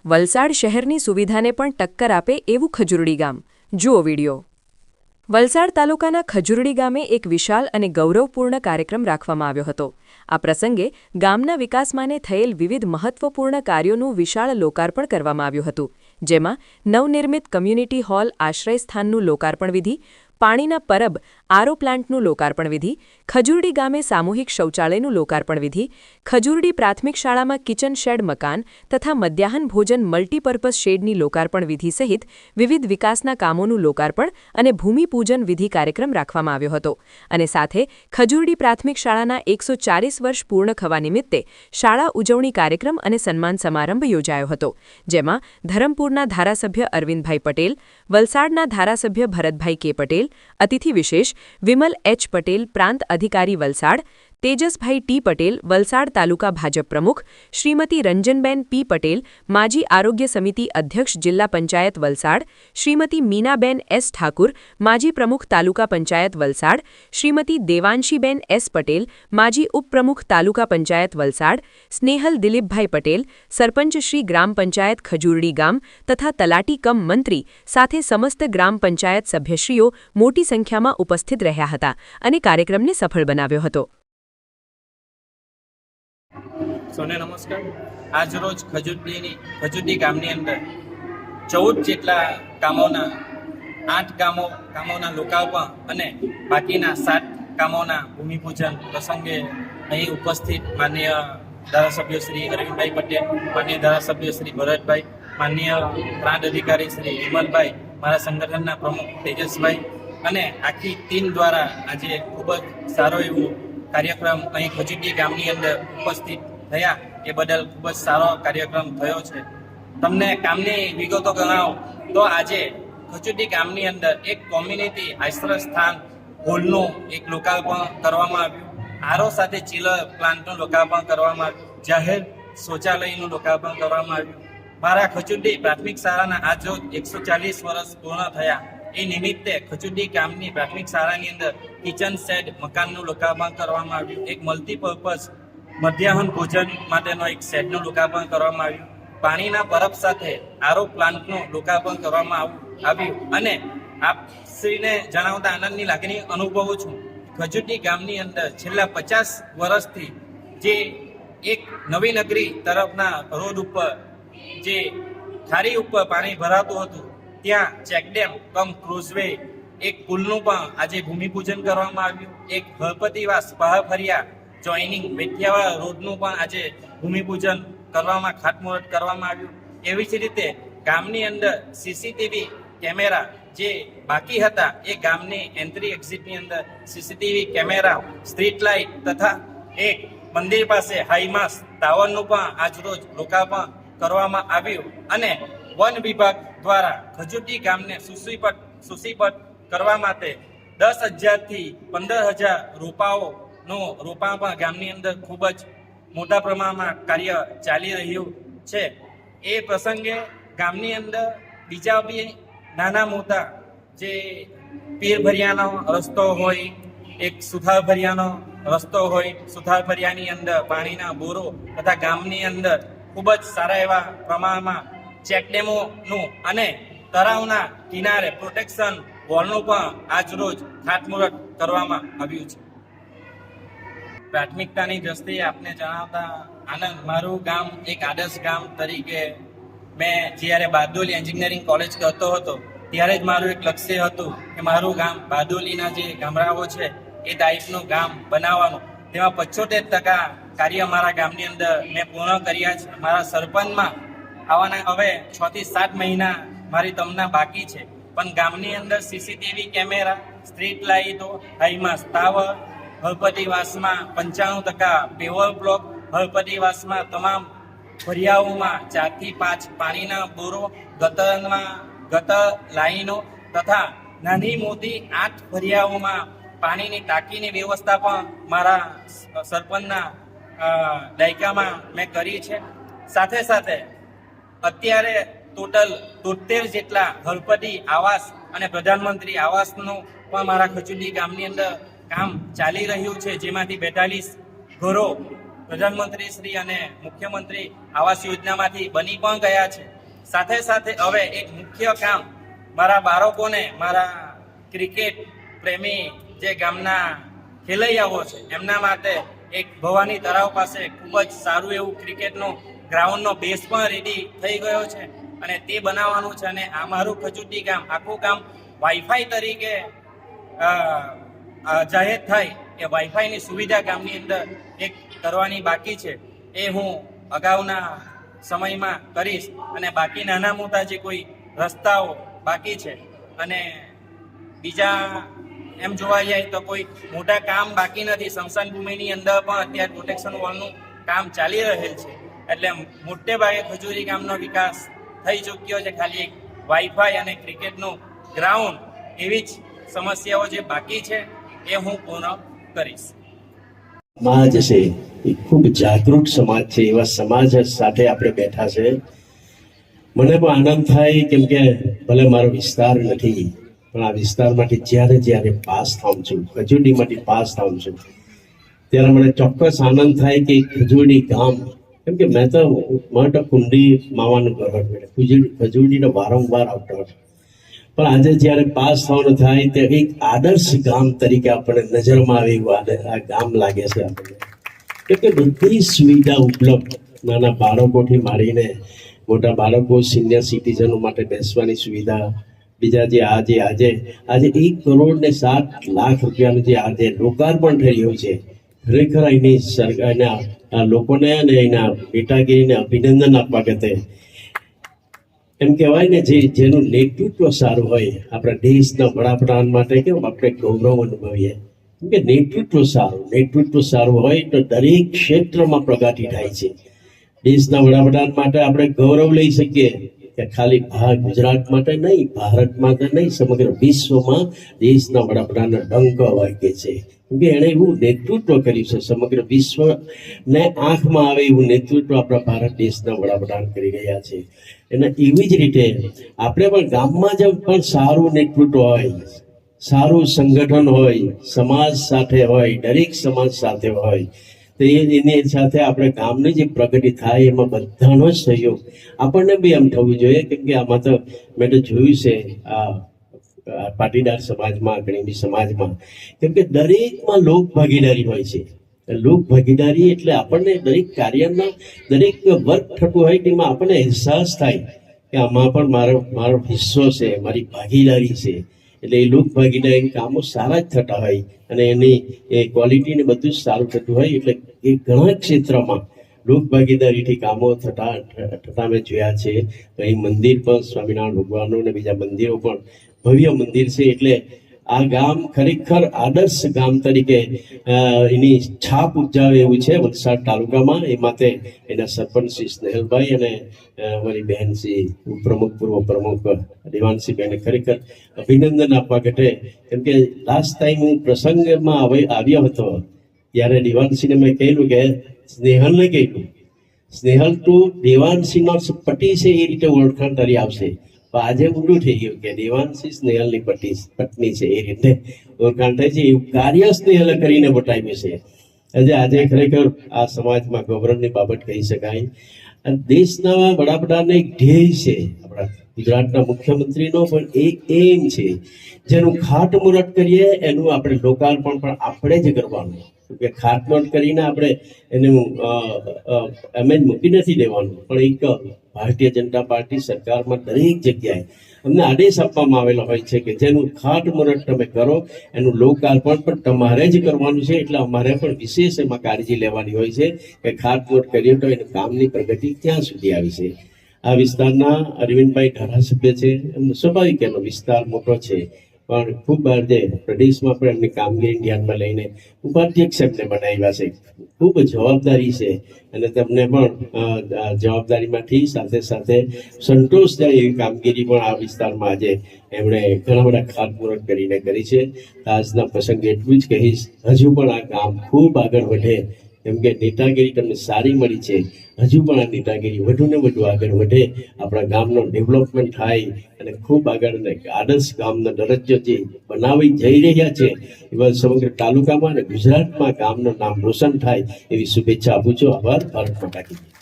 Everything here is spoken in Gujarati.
વલસાડ શહેરની સુવિધાને પણ ટક્કર આપે એવું ખજુરડી ગામ. જુઓ વિડિયો. વલસાડ તાલુકાના ખજુરડી ગામે એક વિશાળ અને ગૌરવપૂર્ણ કાર્યક્રમ રાખવામાં આવ્યો હતો. આ પ્રસંગે ગામના વિકાસમાને થયેલ વિવિધ મહત્વપૂર્ણ કાર્યોનું વિશાળ લોકાર્પણ કરવામાં આવ્યું હતું, જેમાં નવનિર્મિત કમ્યુનિટી હોલ આશ્રયસ્થાનનું લોકાર્પણ વિધિ, પાણીના પરબ આરો પ્લાન્ટનું લોકાર્પણ વિધિ, ખજુરડી ગામે સામૂહિક શૌચાલયનું લોકાર્પણ વિધિ, ખજુરડી પ્રાથમિક શાળામાં કિચન શેડ મકાન તથા મધ્યાહન ભોજન મલ્ટીપર્પઝ શેડની લોકાર્પણ વિધિ સહિત વિવિધ વિકાસના કામોનું લોકાર્પણ અને ભૂમિપૂજન વિધિ કાર્યક્રમ રાખવામાં આવ્યો હતો. અને સાથે ખજુરડી પ્રાથમિક શાળાના 140 વર્ષ પૂર્ણ થવા નિમિત્તે શાળા ઉજવણી કાર્યક્રમ અને સન્માન સમારંભ યોજાયો હતો, જેમાં ધરમપુરના ધારાસભ્ય અરવિંદભાઈ પટેલ, વલસાડના ધારાસભ્ય ભરતભાઈ કે પટેલ, અતિથિ વિશેષ વિમલ એચ પટેલ, પ્રાંત અધિકારી વલસાડ, તેજસભાઈ ટી પટેલ, વલસાડ તાલુકા ભાજપ પ્રમુખ, શ્રીમતી રંજનબેન પી પટેલ, માજી આરોગ્ય સમિતિ અધ્યક્ષ જિલ્લા પંચાયત વલસાડ, શ્રીમતી મીનાબેન એસ ઠાકુર, માજી પ્રમુખ તાલુકા પંચાયત વલસાડ, શ્રીમતી દેવાંશીબેન એસ પટેલ, માજી ઉપપ્રમુખ તાલુકા પંચાયત વલસાડ, સ્નેહલ દિલીપભાઈ પટેલ, સરપંચ શ્રી ગ્રામ પંચાયત ખજુરડી ગામ તથા તલાટી કમ મંત્રી સાથે સમસ્ત ગ્રામ પંચાયત સભ્યશ્રીઓ મોટી સંખ્યામાં ઉપસ્થિત રહ્યા હતા અને કાર્યક્રમને સફળ બનાવ્યો હતો. સૌને નમસ્કાર. આજ રોજ ખજુરડી ગામની અંદર 14 જેટલા કામોના 8 કામોના લોકાર્પણ અને બાકીના 7 કામોના ભૂમિપૂજન પ્રસંગે અહીં ઉપસ્થિત માનનીય ધારાસભ્ય શ્રી અરવિંદભાઈ પટેલ, માનનીય ધારાસભ્ય શ્રી ભરતભાઈ, માનનીય પ્રાંત અધિકારી શ્રી વિમલભાઈ, મારા સંગઠનના પ્રમુખ તેજસભાઈ અને આખી ટીમ દ્વારા આજે ખૂબ જ સારો એવો કાર્યક્રમ અહીં ખજુરડી ગામની અંદર ઉપસ્થિત થયા એ બદલ ખૂબ જ સારો કાર્યક્રમ થયો છે. તમને કામની વિગતો જણાવો તો આજે ખજુરડી ગામની અંદર એક કોમ્યુનિટી આશ્રય સ્થાન હોલનું એક લોકાર્પણ કરવામાં આવ્યું, આરો સાથે ચિલર પ્લાન્ટનું લોકાર્પણ કરવામાં આવ્યું, જાહેર શૌચાલયનું લોકાર્પણ કરવામાં આવ્યું. મારા ખજુરડી પ્રાથમિક શાળાના આજ રોજ 140 વર્ષ પૂર્ણ થયા એ નિમિત્તે ખજુરડી ગામની પ્રાથમિક શાળાની અંદર કિચન શેડ મકાનનું લોકાર્પણ કરવામાં આવ્યું, એક મલ્ટીપર્પઝ મધ્યાહન ભોજન માટેનો એક શેડનું લોકાર્પણ કરવામાં આવ્યું, પાણીના પરબ સાથે આરો પ્લાન્ટનું લોકાર્પણ કરવામાં આવ્યું. અને આપશ્રીને જણાવતા આનંદની લાગણી અનુભવું છું. ખજુરડી ગામની અંદર છેલ્લા 50 વર્ષથી જે એક નવી નગરી તરફના રોડ ઉપર જે ખારી ઉપર પાણી ભરાતું હતું, ત્યાં ચેકડેમ કમ ક્રુઝવે એક પુલનું પણ આજે ભૂમિપૂજન કરવામાં આવ્યું, એક હળપતિવાસ પહાફરિયા જોઈનિંગ વેઠિયાવાળા રોડનું પણ આજે ભૂમિપૂજન કરવામાં ખાતમુહૂર્ત કરવામાં આવ્યું. એવી જ રીતે ગામની અંદર સીસીટીવી કેમેરા જે બાકી હતા એ ગામની એન્ટ્રી એક્ઝિટની અંદર સીસીટીવી કેમેરા, સ્ટ્રીટ લાઇટ તથા એક મંદિર પાસે હાઈમાસ ટાવરનું પણ આજરોજ લોકાર્પણ કરવામાં આવ્યું. અને વન વિભાગ દ્વારા ખજુરડી ગામને સુશીપટ કરવા માટે 10,000 થી 15,000 રોપાઓનું રોપાણ પણ ગામની અંદર ખૂબ જ મોટા પ્રમાણમાં કાર્ય ચાલી રહ્યું છે. એ પ્રસંગે ગામની અંદર બીજા બી નાના મોટા જે પીરભરિયાનો રસ્તો હોય, એક સુથારભરિયાનો રસ્તો હોય, સુથારભરિયાની અંદર પાણીના બોરો તથા ગામની અંદર ખૂબ જ સારા એવા પ્રમાણમાં ચેકડેમોનું અને તળાવના કિનારે પ્રોટેક્શન વોલનું પણ આજરોજ ખાતમુહૂર્ત કરવામાં આવ્યું છે. પ્રાથમિકતાની દ્રષ્ટિએ આપને જણાવતા આનંદ, મારું ગામ એક આદર્શ ગામ તરીકે મેં જ્યારે બારડોલી એન્જિનિયરિંગ કોલેજ કરતો હતો ત્યારે જ મારું એક લક્ષ્ય હતું કે મારું ગામ બારડોલીના જે ગામડાઓ છે એ ટાઈપનું ગામ બનાવવાનું. તેમાં 75% કાર્ય મારા ગામની અંદર મેં પૂર્ણ કર્યા છે. મારા સરપંચમાં આવવાના હવે 6 થી 7 મહિના મારી તમના બાકી છે, પણ ગામની અંદર સીસીટીવી કેમેરા, સ્ટ્રીટ લાઇટો, હાઈમાસ ટાવર, હળપતિવાસમાં 95% પેવર બ્લોક, હળપતિવાસમાં તમામ ફરિયાઓમાં 4 થી 5 પાણીના બોરો, ગટર લાઈનો તથા નાની મોટી 8 ફરિયાઓમાં પાણીની ટાંકીની વ્યવસ્થા પણ મારા સરપંચના દાયકામાં મેં કરી છે. સાથે સાથે અત્યારે ટોટલ 73 જેટલા હળપતિ આવાસ અને પ્રધાનમંત્રી આવાસનું પણ મારા ખજુરડી ગામની અંદર કામ ચાલી રહ્યું છે, જેમાંથી 42 ઘરો પ્રધાનમંત્રી શ્રી અને મુખ્યમંત્રી આવાસ યોજનામાંથી બની પણ ગયા છે. સાથે સાથે હવે એક મુખ્ય કામ મારા બાળકોને, મારા ક્રિકેટ પ્રેમી જે ગામના ખેલૈયાઓ છે એમના માટે એક ભવાની તળાવ પાસે ખૂબ જ સારું એવું ક્રિકેટનો ગ્રાઉન્ડનો બેઝ પણ રેડી થઈ ગયો છે અને તે બનાવવાનું છે. અને આ મારું ખજૂરડી ગામ આખું ગામ વાઈફાઈ તરીકે જાહેર થાય એ વાઈફાઈની સુવિધા ગામની અંદર એક કરવાની બાકી છે. એ હું અગાઉના સમયમાં કરીશ. અને બાકી નાના મોટા જે કોઈ રસ્તાઓ બાકી છે અને બીજા એમ જોવા જાય તો કોઈ મોટા કામ બાકી નથી. સ્મશાન ભૂમિની અંદર પણ અત્યારે પ્રોટેક્શન વોલનું કામ ચાલી રહેલ છે. એટલે મોટે ભાગે ખજૂરી ગામનો વિકાસ થઈ ચૂક્યો છે. ખાલી એક વાઈફાઈ અને ક્રિકેટનું ગ્રાઉન્ડ એવી જ સમસ્યાઓ જે બાકી છે એ હું પૂર્ણ કરીશ. સમાજ છે એ ખૂબ જાગૃત સમાજ છે. એવા સમાજ સાથે આપણે બેઠા છે. મને પણ આનંદ થાય કેમ કે ભલે મારો વિસ્તાર નથી, પણ આ વિસ્તારમાંથી જ્યારે પાસ થાઉં છું, ખજૂરડીમાંથી પાસ થાઉં છું, ત્યારે મને ચોક્કસ આનંદ થાય કે ખજૂરડી ગામ, કેમ કે મેં તો કુંડી માવાનું ઘર હતું, ખજૂરડીનો વારંવાર આવતો હતો. પણ આજે જ્યારે પાસ થવાનું થાય ત્યારે એક આદર્શ ગામ તરીકે આપણે નજરમાં આવે એવું આ ગામ લાગે છે આપણને. કેમ કે બધી સુવિધા ઉપલબ્ધ, નાના બાળકોથી માંડીને મોટા બાળકો, સિનિયર સિટીઝનો માટે બેસવાની સુવિધા, બીજા જે આજે 1,07,00,000 રૂપિયાનું જે આજે લોકાર્પણ થઈ રહ્યું છે, ખરેખર એની સરકારના લોકોને અને એના નેતાગીરીને અભિનંદન આપવા ગતે. એમ કહેવાય ને, જેનું નેતૃત્વ સારું હોય, આપણા દેશના વડાપ્રધાન માટે કેમ આપણે ગૌરવ અનુભવીએ. કેમ કે નેતૃત્વ સારું હોય તો દરેક ક્ષેત્રમાં પ્રગતિ થાય છે. દેશના વડાપ્રધાન માટે આપણે ગૌરવ લઈ શકીએ કે ખાલી ગુજરાત માટે નહીં, ભારત માટે નહીં, સમગ્ર વિશ્વમાં દેશના વડાપ્રધાનનો ડંકો વાગે છે. કેમ કે એણે એવું નેતૃત્વ કર્યું છે, સમગ્ર વિશ્વને આંખમાં આવે એવું નેતૃત્વ આપણા ભારત દેશના વડાપ્રધાન કરી રહ્યા છે. અને એવી જ રીતે આપણે પણ ગામમાં જ પણ સારું નેતૃત્વ હોય, સારું સંગઠન હોય, સમાજ સાથે હોય, દરેક સમાજ સાથે હોય, તો એની સાથે આપણે ગામની જે પ્રગતિ થાય એમાં બધાનો જ સહયોગ આપણને બી એમ થવું જોઈએ. કેમ કે આમાં તો મેં તો જોયું છે આ પાટીદાર સમાજમાં, ગણીબી સમાજમાં, કેમ કે દરેકમાં લોક ભાગીદારી હોય છે. લોક ભાગીદારી એટલે આપણને દરેક કાર્યમાં દરેક વર્ક થતું હોય તેમાં આપણને અહેસાસ થાય કે આમાં પણ મારો હિસ્સો છે, મારી ભાગીદારી છે. એટલે એ લોક ભાગીદારી કામો સારા જ થતા હોય અને એની એ ક્વોલિટીને બધું જ સારું થતું હોય. એટલે એ ઘણા ક્ષેત્રમાં લોક ભાગીદારીથી કામો થતા મેં જોયા છે. અહીં મંદિર પણ સ્વામિનારાયણ ભગવાનનું અને બીજા મંદિરો પણ ભવ્ય મંદિર છે. એટલે આ ગામ ખરેખર આદર્શ ગામ તરીકે એની છાપ ઉપજાવે એવું છે વલસાડ તાલુકામાં. એ માટે એના સરપંચ શ્રી સ્નેહલભાઈ અને મારી બહેન શ્રી પૂર્વ પ્રમુખ દેવાંશીબેને ખરેખર અભિનંદન આપવા ઘટે. કેમ કે લાસ્ટ ટાઈમ હું પ્રસંગમાં આવ્યો હતો ત્યારે દેવાંશીને મેં કહેલું કે સ્નેહલને કહેલું, સ્નેહલ તું દેવાંશીનો પતિ છે એ રીતે ઓળખાણ તારી આવશે. આજે ઊંડું થઈ ગયું કે દેવાંશી સ્નેહલની પત્ની છે એ રીતે ઓળખાણ થાય છે. એવું કાર્ય સ્નેહલે કરીને બતાવ્યું છે. આજે ખરેખર આ સમાજમાં ગૌરવની બાબત કહી શકાય. અને દેશના વડાપ્રધાનનો એક ધ્યેય છે, આપણા ગુજરાતના મુખ્યમંત્રીનો પણ એક એમ છે, જેનું ખાતમુહૂર્ત કરીએ એનું આપણે લોકાર્પણ પણ આપણે જ કરવાનું. કે ખાતમુહૂર્ત કરીને આપણે એનું એમ જ મૂકી નથી દેવાનું, પણ એક ભારતીય જનતા પાર્ટી સરકારમાં દરેક જગ્યાએ અમને આદેશ આપવામાં આવેલો હોય છે કે જેનું ખાતમુહૂર્ત તમે કરો એનું લોકાર્પણ પણ તમારે જ કરવાનું છે. એટલે અમારે પણ વિશેષ એમાં કાળજી લેવાની હોય છે કે ખાતમુહૂર્ત કરીએ તો એનું કામની પ્રગતિ ક્યાં સુધી આવી છે. આ વિસ્તારના અરવિંદભાઈ ધારાસભ્ય છે, એમનો સ્વાભાવિક એનો વિસ્તાર મોટો છે, પણ ખૂબ વાર જે પ્રદેશમાં પણ એમની કામગીરી ધ્યાનમાં લઈને ઉપાધ્યક્ષ એમને બનાવ્યા છે. ખૂબ જવાબદારી છે અને તેમને પણ જવાબદારીમાંથી સાથે સાથે સંતોષ જાય એવી કામગીરી પણ આ વિસ્તારમાં આજે એમણે ઘણા બધા ખાતમુહૂર્ત કરીને કરી છે. આજના પ્રસંગે એટલું જ કહીશ, હજુ પણ આ ગામ ખૂબ આગળ વધે. કેમ કે નેતાગીરી તમને સારી મળી છે, હજુ પણ આ નેતાગીરી વધુ ને વધુ આગળ વધે, આપણા ગામનો ડેવલપમેન્ટ થાય અને ખૂબ આગળ આદર્શ ગામનો દરજ્જો જે બનાવી જઈ રહ્યા છે એવા સમગ્ર તાલુકામાં અને ગુજરાતમાં ગામનું નામ રોશન થાય એવી શુભેચ્છા આપું છું. આભાર. ભારત માતા કી જય.